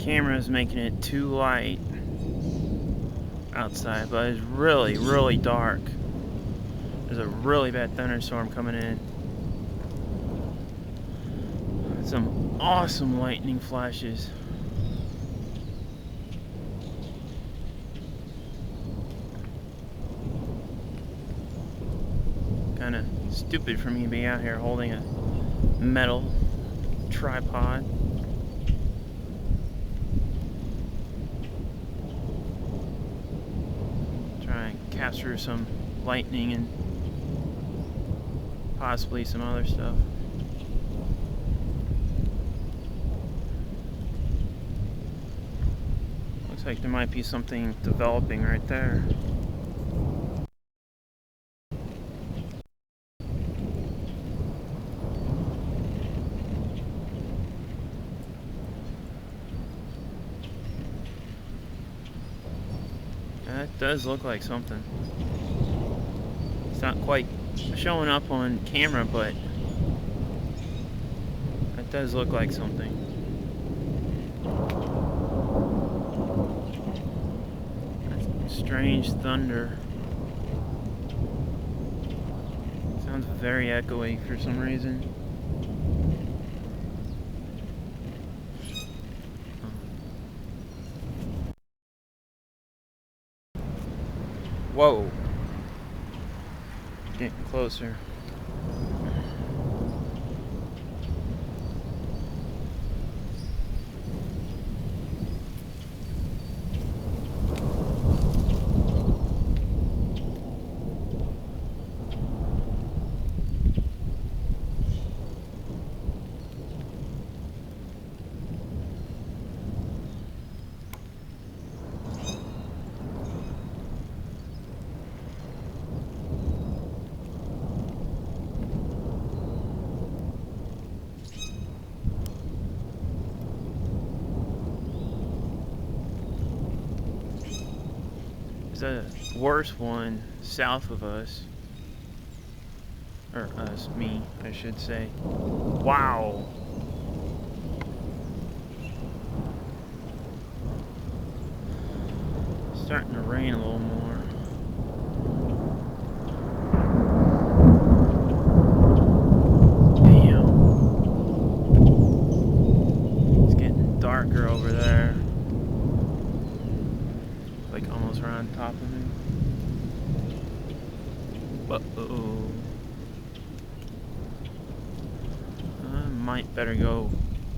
camera is making it too light outside, but it's really, really dark. There's a really bad thunderstorm coming in. Some awesome lightning flashes. Kind of stupid for me to be out here holding a metal tripod. Try and capture some lightning and possibly some other stuff. Looks like there might be something developing right there. That does look like something. It's not quite showing up on camera, but that does look like something. That's strange thunder. Sounds very echoey for some reason. Whoa. Getting closer. There's a worse one south of us. Or us, me, I should say. Wow! It's starting to rain a little more. Damn. It's getting darker over there. Like almost right on top of me. Uh-oh. I might better go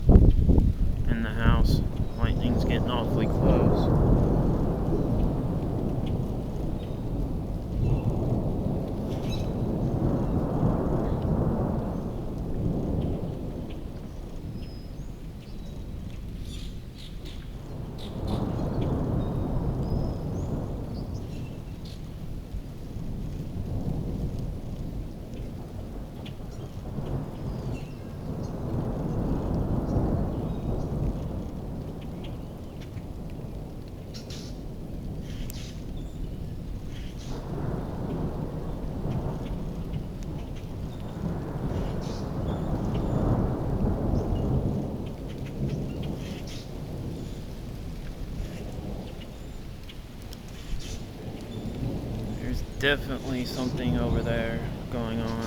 in the house. Lightning's getting awfully close. Definitely something over there going on.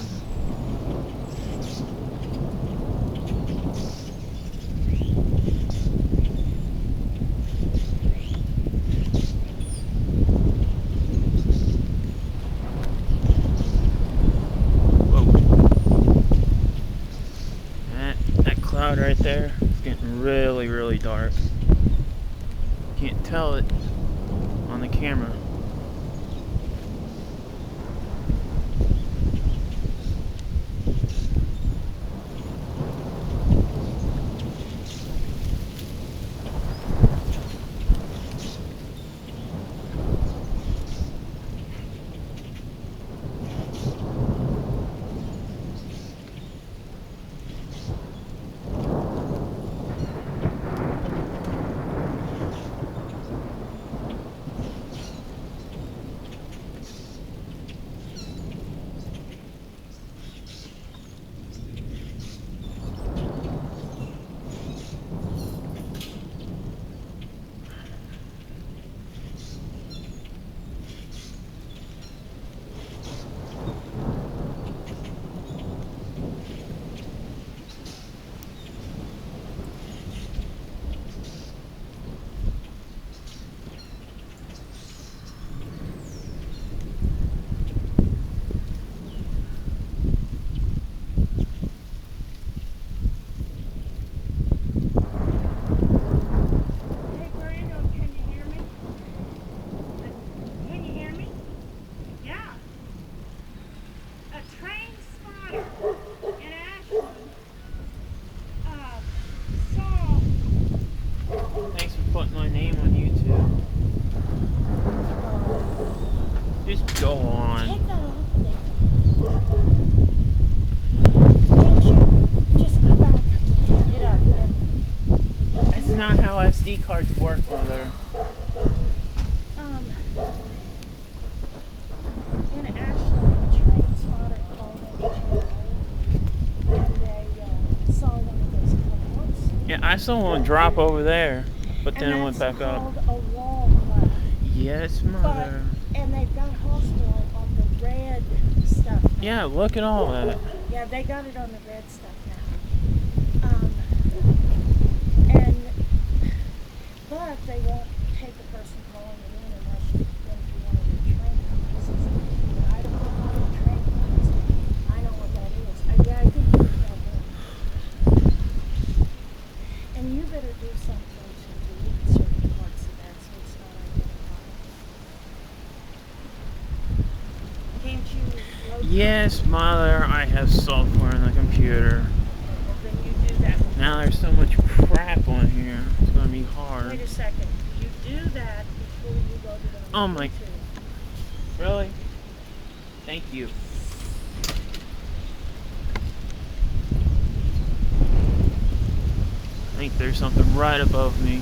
Whoa. That cloud right there is getting really, really dark. Can't tell it on the camera. name on YouTube. Just go on. Take that off there. Can't you just go back? Get up. That's not how SD cards work, Mother. In Ashland, a train spotter called in and they saw one of those clouds. Yeah, I saw one drop over there, but then it went back up. That's called a wall cloud. Yes, Mother. And they've got hospital on the red stuff now. Yeah, look at all that. Yeah, they got it on the red stuff now. But they won't take a person calling it in unless you want to do train classes. But I don't know how to train classes. I know what that is. I think you can tell them. And you better do something to delete certain parts of that so it's not identified. Can't you locate? Yes, Mother, I have software on the computer. Well, then you do that. Now there's so much crap on here. It's gonna be hard. Wait a second. You do that before you go to the Oh my. YouTube. Really? Thank you. I think there's something right above me.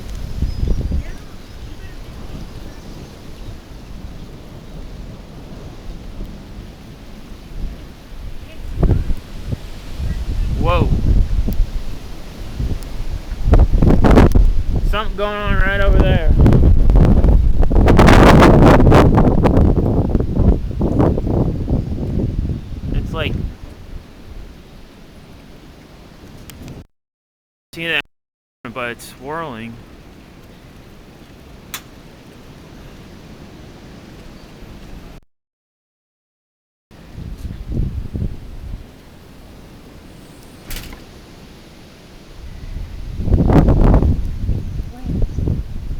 Whoa. Something going on right over there. It's like, see that, but it's swirling.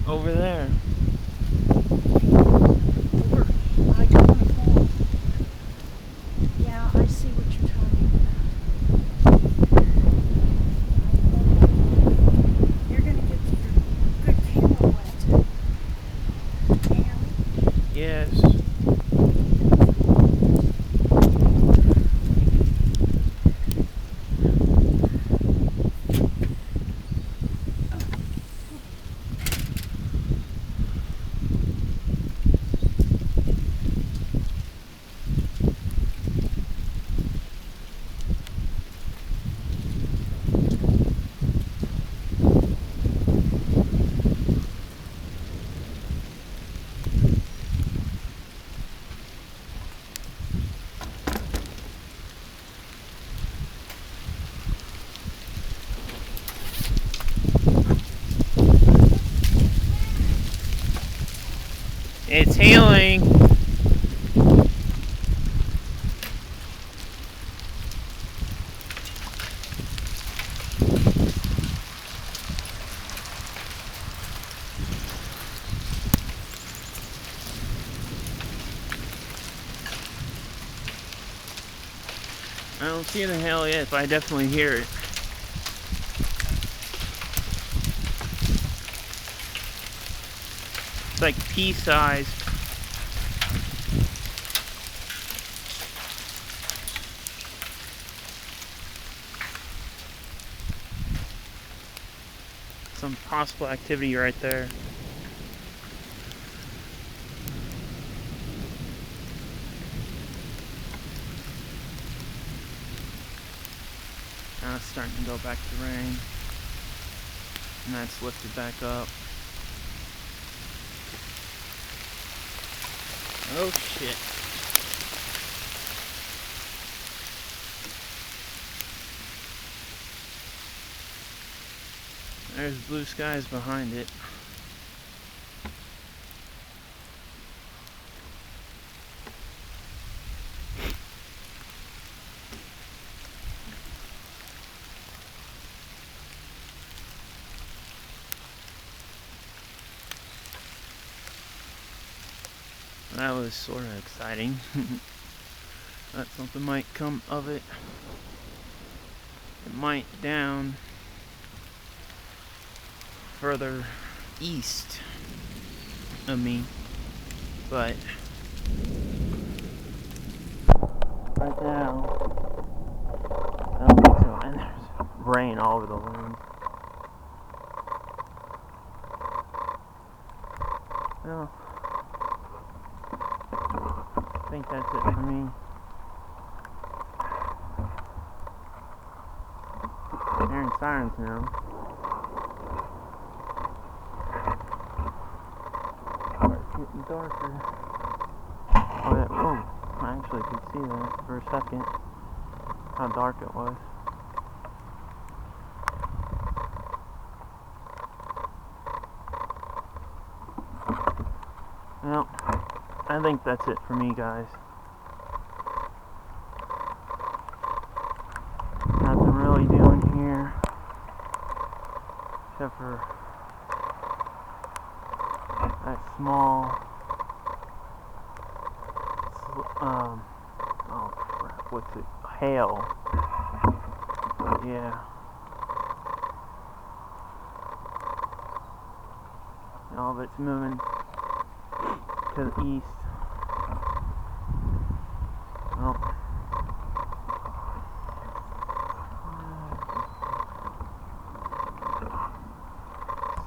Over there. I don't want to fall. Yeah, I see what you're talking about. You're going to get your good camera wet. And Yes. It's healing. I don't see the hell yet, but I definitely hear it. It's like pea-sized. Some possible activity right there. Now it's starting to go back to rain. And that's lifted back up. Oh shit. There's blue skies behind it. That was sort of exciting. Thought something might come of it. It might down further east of me, but right now I don't think so. And there's rain all over the land. Well, I think that's it for me. Hearing sirens now. It's getting darker. Oh, that, oh, I actually could see that for a second. How dark it was. Well, I think that's it for me, guys. Nothing really doing here, except for that small, oh crap, what's it? Hail. But yeah. All of it's moving to the east. Well,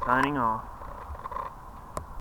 signing off.